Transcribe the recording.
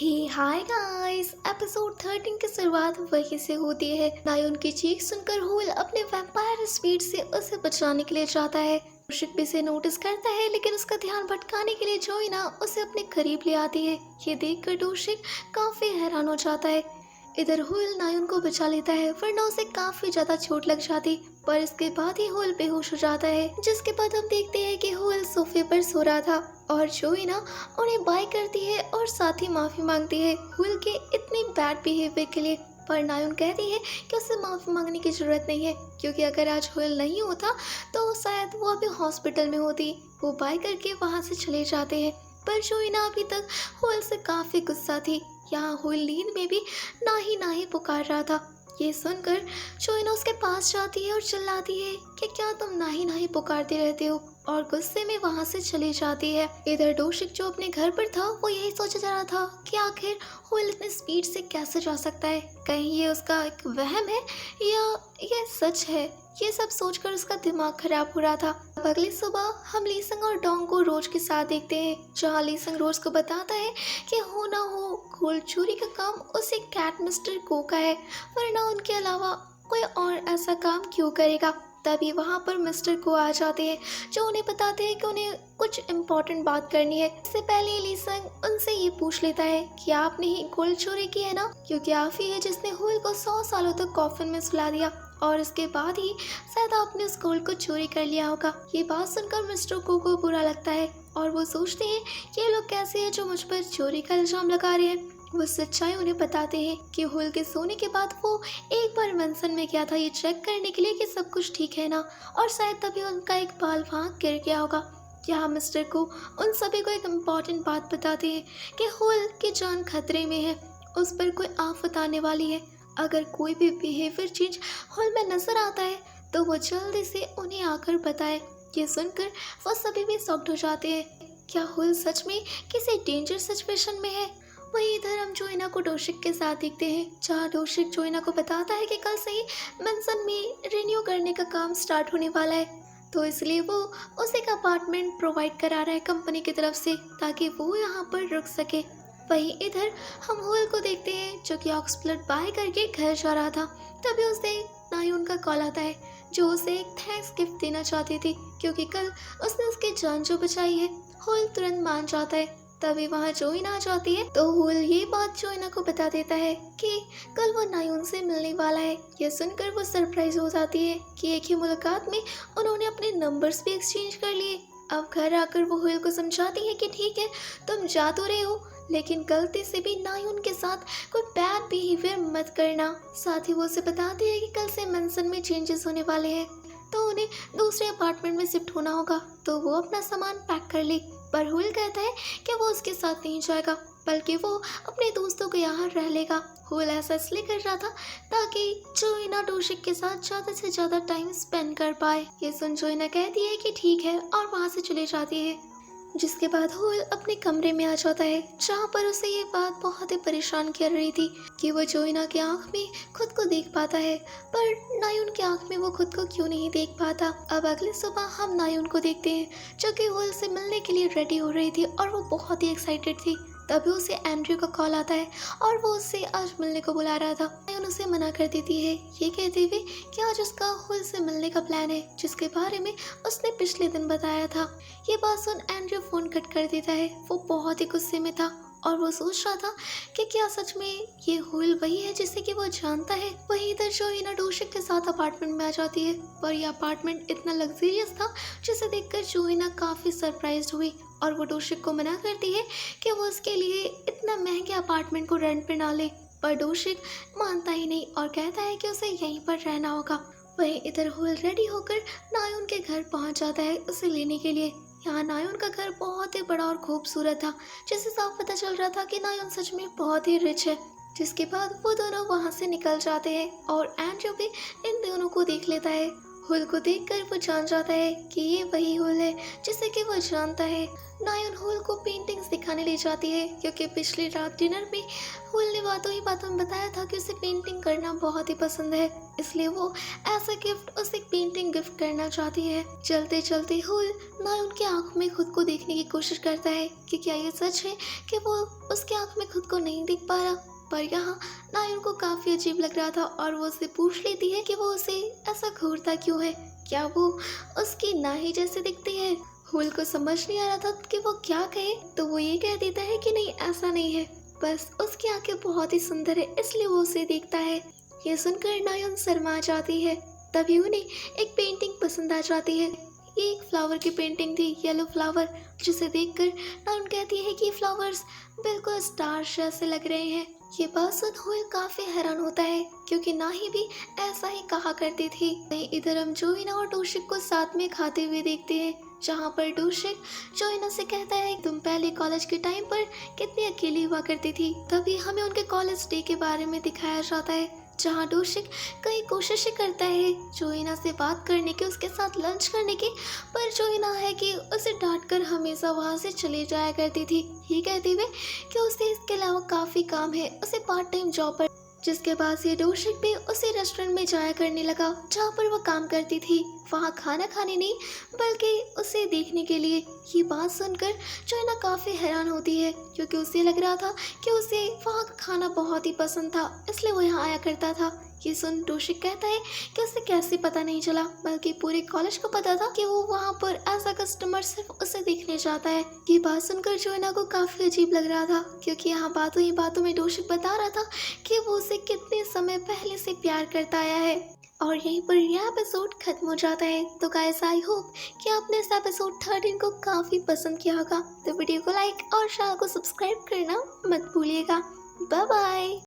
हे hi guys. Episode 13 की शुरुआत वहीं से होती है। नायोन की चीख सुनकर होल अपने वैम्पायर स्पीड से उसे बचाने के लिए जाता है। डोशिक भी इसे नोटिस करता है, लेकिन उसका ध्यान भटकाने के लिए जोइना उसे अपने करीब ले आती है। ये देखकर डोशिक काफी हैरान हो जाता है। इधर होल नायोन को बचा लेता है, वरना उसे काफी ज्यादा चोट लग जाती। पर इसके बाद ही होल बेहोश हो जाता है, जिसके बाद हम देखते हैं कि होल सोफे पर सो रहा था और जोइना उन्हें बाय करती है और साथ ही माफी मांगती है होल के इतनी बैड बिहेवियर के लिए। पर नायोन कहती है कि उसे माफी मांगने की जरूरत नहीं है, क्योंकि अगर आज होल नहीं होता तो शायद वो अभी हॉस्पिटल में होती। वो बाय करके वहाँ से चले जाते हैं। पर जोइना अभी तक होल से काफी गुस्सा थी। यहाँ होल नींद में भी ना ही पुकार रहा था। ये सुनकर जोइना उसके पास जाती है और चिल्लाती है कि क्या तुम ना ही पुकारते रहते हो, और गुस्से में वहां से चली जाती है। इधर डोशिक जो अपने घर पर था वो यही सोचा जा रहा था कि आखिर होल इतनी स्पीड से कैसे जा सकता है। कहीं ये उसका एक वहम है या ये सच है। ये सब सोचकर उसका दिमाग खराब हो रहा था। अब अगली सुबह हम लीसंग और डोंग को रोज के साथ देखते हैं, जहाँ लीसंग रोज को बताता है कि हो ना हो गोल्ड चोरी का काम उसी कैट मिस्टर को का है, वरना उनके अलावा कोई और ऐसा काम क्यों करेगा। तभी वहाँ पर मिस्टर को आ जाते हैं, जो उन्हें बताते हैं कि उन्हें कुछ इम्पोर्टेंट बात करनी है। इससे पहले लीसंग उनसे ये पूछ लेता है कि आपने ही गोल्ड चोरी की है ना, क्योंकि आप ही है जिसने होल को 100 सालों तक कॉफिन में सुला दिया और इसके बाद ही शायद आपने उस गोल्ड को चोरी कर लिया होगा। ये बात सुनकर मिस्टर को बुरा लगता है और वो सोचते हैं कि ये लोग कैसे हैं जो मुझ पर चोरी का इल्जाम लगा रहे हैं। वो सच्चाई उन्हें बताते हैं कि होल के सोने के बाद वो एक बार मेंशन में गया था ये चेक करने के लिए कि सब कुछ ठीक है ना, और शायद तभी उनका एक बाल वहाँ गिर गया होगा। यहाँ मिस्टर को उन सभी को एक इम्पॉर्टेंट बात बताते हैं कि होल की जान खतरे में है, उस पर कोई आफत आने वाली है। अगर कोई भी बिहेवियर चेंज होल में नजर आता है तो वो जल्दी से उन्हें आकर बताए। ये सुनकर वो सभी भी शॉक्ड हो जाते हैं। क्या होल सच में किसी डेंजर सिचुएशन में है। वहीं इधर हम जोइना को डोशिक के साथ देखते हैं, जहाँ डोशिक जोइना को बताता है कि कल से ही मेंशन में रिन्यू करने का काम स्टार्ट होने वाला है, तो इसलिए वो उसे एक अपार्टमेंट प्रोवाइड करा रहा है कंपनी की तरफ से, ताकि वो यहाँ पर रुक सके। वहीं इधर हम होल को देखते हैं, जो कि ऑक्सब्लड बाय करके घर जा रहा था। तभी उसे नायोन का कॉल आता है, जो उसे एक थैंक्स गिफ्ट देना चाहती थी, क्योंकि कल उसने उसकी जान जो बचाई है। होल तुरंत मान जाता है। तभी वहाँ जोइना आ जाती है, तो होल ये बात जोइना को बता देता है कि कल वो नायोन से मिलने वाला है। यह सुनकर वो सरप्राइज हो जाती है कि एक ही मुलाकात में उन्होंने अपने नंबर्स भी एक्सचेंज कर लिए। अब घर आकर वो होल को समझाती है कि ठीक है तुम जा तो रहे हो, लेकिन गलती से भी नायोन के साथ कोई बैड बिहेवियर मत करना। साथ ही वो उसे बताती है कि कल से मेंशन में चेंजेस होने वाले हैं, तो उन्हें दूसरे अपार्टमेंट में शिफ्ट होना होगा, तो वो अपना सामान पैक कर ले। पर होल कहता है कि वो उसके साथ नहीं जाएगा, बल्कि वो अपने दोस्तों के यहाँ रह लेगा। होल ऐसा इसलिए कर रहा था ताकि जोइना डोशिक के साथ ज़्यादा से ज़्यादा टाइम स्पेंड कर पाए। ये सुन जोइना कहती है कि ठीक है और वहाँ से चले जाती है, जिसके बाद होल अपने कमरे में आ जाता है, जहाँ पर उसे ये बात बहुत ही परेशान कर रही थी कि वो जोइना की आंख में खुद को देख पाता है, पर नायोन की आंख में वो खुद को क्यों नहीं देख पाता। अब अगली सुबह हम नायोन को देखते हैं, जो कि होल से मिलने के लिए रेडी हो रही थी और वो बहुत ही एक्साइटेड थी। तभी उसे एंड्रयू का कॉल आता है और वो उससे आज मिलने को बुला रहा था। नायोन उसे मना कर देती है, ये कहते हुए कि आज उसका होल से मिलने का प्लान है, जिसके बारे में उसने पिछले दिन बताया था। ये बात सुन एंड्रयू फोन कट कर देता है। वो बहुत ही गुस्से में था और वो सोच रहा था कि क्या सच में ये होल वही है जिसे कि वो जानता है। वहीं इधर जोइना डोशिक के साथ अपार्टमेंट में आ जाती है, पर यह अपार्टमेंट इतना लग्जरियस था जिसे देखकर जोइना काफी सरप्राइज्ड हुई और वो डोशिक को मना करती है कि वो उसके लिए इतना महंगे अपार्टमेंट को रेंट पे ना ले। पर डोशिक मानता ही नहीं और कहता है कि उसे यहीं पर रहना होगा। वहीं इधर होल रेडी होकर नायोन के घर पहुंच जाता है उसे लेने के लिए। यहाँ नायोन का घर बहुत ही बड़ा और खूबसूरत था, जिससे साफ पता चल रहा था कि नायोन सच में बहुत ही रिच है। जिसके बाद वो दोनों वहाँ से निकल जाते हैं और एंड्रयू भी इन दोनों को देख लेता है हुल को देखकर वो जान जाता है कि ये वही हुल है जिसे कि वो जानता है। नायन हुल को पेंटिंग्स दिखाने ले जाती है क्योंकि पिछली रात डिनर में हुल ने बातों ही बातों में बताया था कि उसे पेंटिंग करना बहुत ही पसंद है, इसलिए वो ऐसा गिफ्ट उसे एक पेंटिंग गिफ्ट करना चाहती है। चलते चलते हुल नायन की आंख में खुद को देखने की कोशिश करता है कि क्या ये सच है कि वो उसकी आंख में खुद को नहीं देख पा रहा। पर यहाँ नायन को काफी अजीब लग रहा था और वो उससे पूछ लेती है कि वो उसे ऐसा घूरता क्यों है, क्या वो उसकी नाई जैसे दिखती है। हुल को समझ नहीं आ रहा था कि वो क्या कहे, तो वो ये कह देता है कि नहीं ऐसा नहीं है, बस उसकी आंखें बहुत ही सुंदर है इसलिए वो उसे देखता है। ये सुनकर नायन शर्मा जाती है। तभी उन्हें एक पेंटिंग पसंद आ जाती है। ये एक फ्लावर की पेंटिंग थी, येलो फ्लावर, जिसे देखकर नायन कहती है कि फ्लावर्स बिल्कुल स्टार जैसे लग रहे हैं। ये बात सुन हुल काफी हैरान होता है क्योंकि नाही भी ऐसा ही कहा करती थी। वहीं इधर हम जोइना और डोशिक को साथ में खाते हुए देखते हैं, जहाँ पर डोशिक जोइना से कहता है तुम पहले कॉलेज के टाइम पर कितनी अकेली हुआ करती थी। तभी हमें उनके कॉलेज डे के बारे में दिखाया जाता है, जहाँ डोशिक कई कोशिशें करता है जोइना से बात करने की, उसके साथ लंच करने की, पर जोइना है कि उसे डांट कर हमेशा वहाँ से चले जाया करती थी, ये कहते हुए कि उसे इसके अलावा काफ़ी काम है, उसे पार्ट टाइम जॉब पर। जिसके बाद से डोशिक भी उसी रेस्टोरेंट में जाया करने लगा जहाँ पर वो काम करती थी, वहाँ खाना खाने नहीं बल्कि उसे देखने के लिए। ये बात सुनकर जोइना काफ़ी हैरान होती है क्योंकि उसे लग रहा था कि उसे वहाँ का खाना बहुत ही पसंद था, इसलिए वो यहाँ आया करता था। ये सुन डोशिक कहता है कि उसे कैसे पता नहीं चला, बल्कि पूरे कॉलेज को पता था कि वो वहाँ पर एज अ कस्टमर सिर्फ उसे देखने जाता है। ये बात सुनकर जोइना को काफ़ी अजीब लग रहा था क्योंकि यहाँ बातों ही बातों में डोशिक बता रहा था कि वो उसे कितने समय पहले से प्यार करता आया है। और यहीं पर यह एपिसोड खत्म हो जाता है। तो गाइस आई होप कि आपने इस एपिसोड 13 को काफ़ी पसंद किया होगा। तो वीडियो को लाइक और चैनल को सब्सक्राइब करना मत भूलिएगा। Bye bye.